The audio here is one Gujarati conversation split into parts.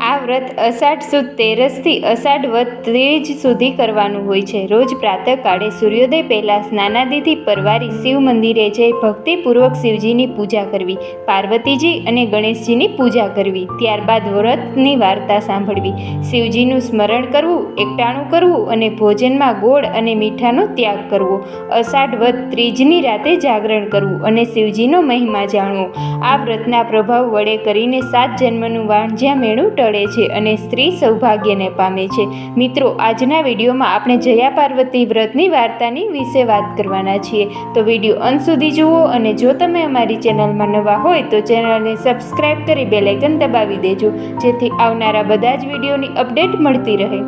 આ વ્રત અષાઢ સુદ 13થી અષાઢ વદ 3 સુધી કરવાનું હોય છે. રોજ પ્રાતઃકાળે સૂર્યોદય પહેલાં સ્નાનાદિથી પરવારી શિવ મંદિરે જઈ ભક્તિપૂર્વક શિવજીની પૂજા કરવી, પાર્વતીજી અને ગણેશજીની પૂજા કરવી. ત્યારબાદ વ્રતની વાર્તા સાંભળવી, શિવજીનું સ્મરણ કરવું, એકટાણું કરવું અને ભોજનમાં ગોળ અને મીઠાનો ત્યાગ કરવો. અષાઢ વદ 3ની રાતે જાગરણ કરવું અને શિવજીનો મહિમા જાણવો. આ વ્રતના પ્રભાવ વડે કરીને 7 જન્મનું વાણજ્યા મેળું ટળે છે અને સ્ત્રી સૌભાગ્યને પામે છે. મિત્રો, આજના વિડીયોમાં આપણે જયા પાર્વતી વ્રતની વાર્તાની વિશે વાત કરવાના છીએ. તો વિડીયો અંત સુધી જુઓ અને જો તમે અમારી ચેનલમાં નવા હોય તો ચેનલને સબસ્ક્રાઈબ કરી બેલ આઇકન દબાવી દેજો, જેથી આવનારા બધા જ વિડીયોની અપડેટ મળતી રહે.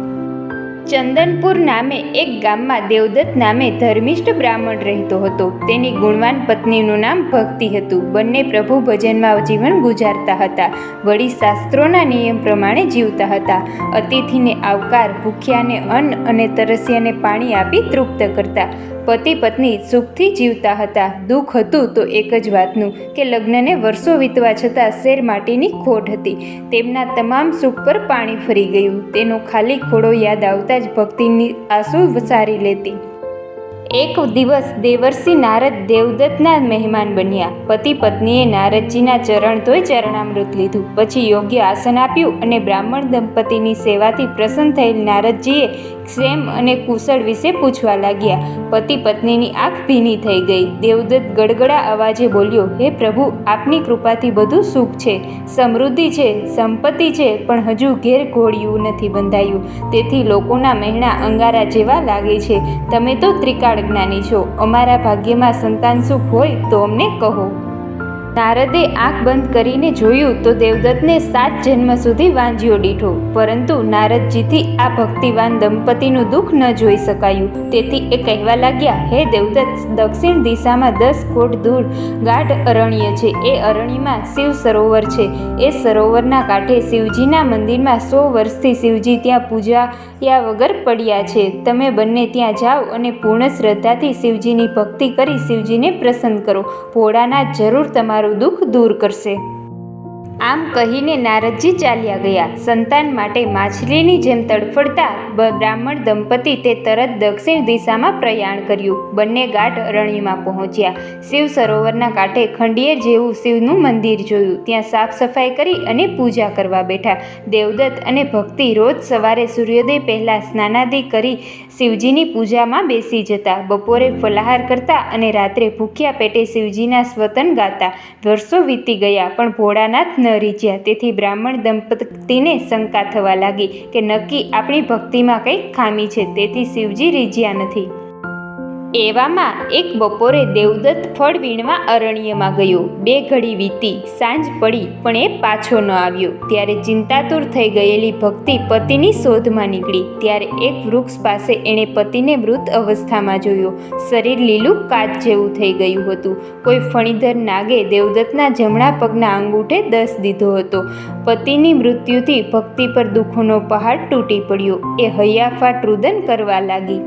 ચંદનપુર નામે એક ગામમાં દેવદત્ત નામે ધર્મિષ્ઠ બ્રાહ્મણ રહેતો હતો. તેની ગુણવાન પત્નીનું નામ ભક્તિ હતું. બંને પ્રભુ ભજનમાં જીવન ગુજારતા હતા. વળી શાસ્ત્રોના નિયમ પ્રમાણે જીવતા હતા. અતિથિને આવકાર, ભૂખ્યાને અન્ન અને તરસ્યાને પાણી આપી તૃપ્ત કરતા. પતિ પત્ની સુખથી જીવતા હતા. દુઃખ હતું તો એક જ વાતનું કે લગ્નને વર્ષો વીતવા છતાં શેર માટીની ખોટ હતી. તેમના તમામ સુખ પર પાણી ફરી ગયું. તેનો ખાલી ખોડો યાદ આવતા જ ભક્તિની આંસુ વસારી લેતી. એક દિવસ દેવર્ષિ નારદ દેવદત્તના મહેમાન બન્યા. પતિ પત્નીએ નારદજીના ચરણ ધોઈ ચરણામૃત લીધું. પછી યોગ્ય આસન આપ્યું અને બ્રાહ્મણ દંપતીની સેવાથી પ્રસન્ન થયેલ નારદજીએ ક્ષેમ અને કુશળ વિશે પૂછવા લાગ્યા. પતિ પત્નીની આંખ ભીની થઈ ગઈ. દેવદત્ત ગડગડા અવાજે બોલ્યો, હે પ્રભુ, આપની કૃપાથી બધું સુખ છે, સમૃદ્ધિ છે, સંપત્તિ છે, પણ હજુ ઘેર ઘોડિયું નથી બંધાયું. તેથી લોકોના મહેણા અંગારા જેવા લાગે છે. તમે તો ત્રિકાળ જ્ઞાની છો. અમારા ભાગ્યમાં સંતાન સુખ હોય તો અમને કહો. નારદે આંખ બંધ કરીને જોયું તો દેવદત્તને 7 જન્મ સુધી વાંજ્યો દીઠો. પરંતુ નારદજીથી આ ભક્તિવાન દંપતીનું દુઃખ ન જોઈ શકાયું. તેથી એ કહેવા લાગ્યા, હે દેવદત્ત, દક્ષિણ દિશામાં 10 કોટ દૂર ગાઢ અરણ્ય છે. એ અરણ્યમાં શિવ સરોવર છે. એ સરોવરના કાંઠે શિવજીના મંદિરમાં 100 વર્ષથી શિવજી ત્યાં પૂજાયા વગર પડ્યા છે. તમે બંને ત્યાં જાઓ અને પૂર્ણ શ્રદ્ધાથી શિવજીની ભક્તિ કરી શિવજીને પ્રસન્ન કરો. ભોળાનાથ જરૂર તમારું દુઃખ દૂર કરશે. આમ કહીને નારદજી ચાલ્યા ગયા. સંતાન માટે માછલીની જેમ તડફડતા બ્રાહ્મણ દંપતી તે તરત દક્ષિણ દિશામાં પ્રયાણ કર્યું. બંને ગાઢ અરણ્યમાં પહોંચ્યા. શિવ સરોવરના કાંઠે ખંડિયેર જેવું શિવનું મંદિર જોયું. ત્યાં સાફ સફાઈ કરી અને પૂજા કરવા બેઠા. દેવદત્ત અને ભક્તિ રોજ સવારે સૂર્યોદય પહેલાં સ્નાનાદિ કરી શિવજીની પૂજામાં બેસી જતા. બપોરે ફલાહાર કરતા અને રાત્રે ભૂખ્યા પેટે શિવજીના સ્તવન ગાતા. વર્ષો વીતી ગયા પણ ભોળાનાથ ન રીઝ્યા. તેથી બ્રાહ્મણ દંપતીને શંકા થવા લાગી કે નક્કી આપણી ભક્તિમાં કંઈક ખામી છે, તેથી શિવજી રીઝ્યા નથી. એવામાં એક બપોરે દેવદત્ત ફળ વીણવા અરણ્યમાં ગયો. 2 ઘડી વીતી, સાંજ પડી પણ એ પાછો ન આવ્યો. ત્યારે ચિંતાતુર થઈ ગયેલી ભક્તિ પતિની શોધમાં નીકળી. ત્યારે એક વૃક્ષ પાસે એણે પતિને મૃત અવસ્થામાં જોયો. શરીર લીલું કાચ જેવું થઈ ગયું હતું. કોઈ ફણીધર નાગે દેવદત્તના જમણા પગના અંગૂઠે દસ દીધો હતો. પતિની મૃત્યુથી ભક્તિ પર દુઃખોનો પહાડ તૂટી પડ્યો. એ હૈયાફાટ રુદન કરવા લાગી.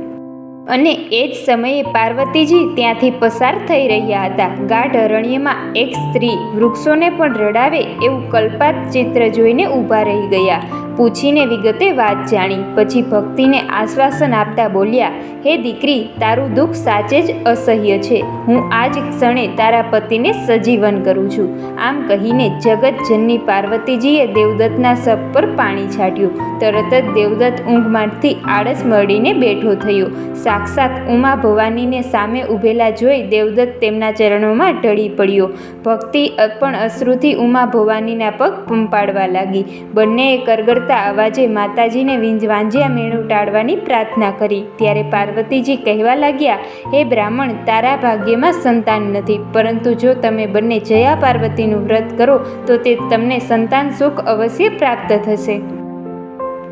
અને એ જ સમયે પાર્વતીજી ત્યાંથી પસાર થઈ રહ્યા હતા. ગાઢ અરણ્યમાં એક સ્ત્રી વૃક્ષોને પણ રડાવે એવું કલ્પાત ચિત્ર જોઈને ઊભા રહી ગયા. પૂછીને વિગતે વાત જાણી. પછી ભક્તિને આશ્વાસન આપતા બોલ્યા, હે દીકરી, તારું દુઃખ સાચે જ અસહ્ય છે. હું આ જ ક્ષણે તારા પતિને સજીવન કરું છું. આમ કહીને જગતજનની પાર્વતીજીએ દેવદત્તના શબ પર પાણી છાંટ્યું. તરત જ દેવદત્ત ઊંઘમાંથી આળસ મળીને બેઠો થયો. સાક્ષાત ઉમા ભવાનીને સામે ઊભેલા જોઈ દેવદત્ત તેમના ચરણોમાં ઢળી પડ્યો. ભક્તિ પણ અશ્રુથી ઉમા ભવાનીના પગ પંપાળવા લાગી. બંનેએ કરગડતા અવાજે માતાજીને વાંજ્યા મેળું ટાળવાની પ્રાર્થના કરી. ત્યારે પાર્વતીજી કહેવા લાગ્યા, હે બ્રાહ્મણ, તારા ભાગ્યમાં સંતાન નથી, પરંતુ જો તમે બંને જયા પાર્વતીનું વ્રત કરો તો તે તમને સંતાન સુખ અવશ્ય પ્રાપ્ત થશે.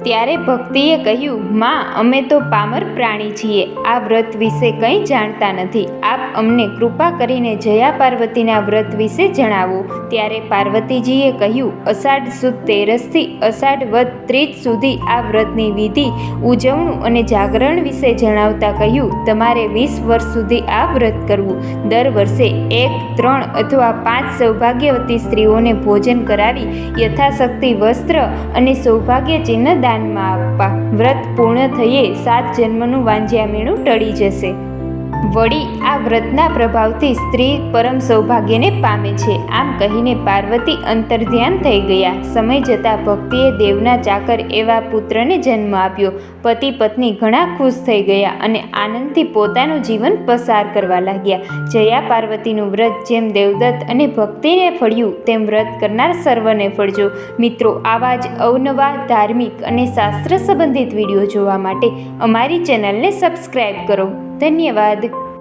ત્યારે ભક્તિએ કહ્યું, માં, અમે તો પામર પ્રાણી છીએ, આ વ્રત વિશે કંઈ જાણતા નથી. આપ અમને કૃપા કરીને જયા પાર્વતીના વ્રત વિશે જણાવો. ત્યારે પાર્વતીજીએ કહ્યું, અષાઢ સુદ 13થી અષાઢ વદ 30 સુધી આ વ્રતની વિધિ, ઉજવણું અને જાગરણ વિશે જણાવતા કહ્યું, તમારે 20 વર્ષ સુધી આ વ્રત કરવું. દર વર્ષે 1, 3 અથવા 5 સૌભાગ્યવતી સ્ત્રીઓને ભોજન કરાવી યથાશક્તિ વસ્ત્ર અને સૌભાગ્ય ચિહ્ન દાનમાં આપવા. વ્રત પૂર્ણ થયે 7 જન્મનું વાંઝ્યામીણું ટળી જશે. વળી આ વ્રતના પ્રભાવથી સ્ત્રી પરમ સૌભાગ્યને પામે છે. આમ કહીને પાર્વતી અંતર્ધ્યાન થઈ ગયા. સમય જતાં ભક્તિએ દેવના ચાકર એવા પુત્રને જન્મ આપ્યો. પતિ પત્ની ઘણા ખુશ થઈ ગયા અને આનંદથી પોતાનું જીવન પસાર કરવા લાગ્યા. જયા પાર્વતીનું વ્રત જેમ દેવદત્ત અને ભક્તિને ફળ્યું, તેમ વ્રત કરનાર સર્વને ફળજો. મિત્રો, આવા જ અવનવા ધાર્મિક અને શાસ્ત્ર સંબંધિત વિડીયો જોવા માટે અમારી ચેનલને સબસ્ક્રાઈબ કરો. ધન્યવાદ.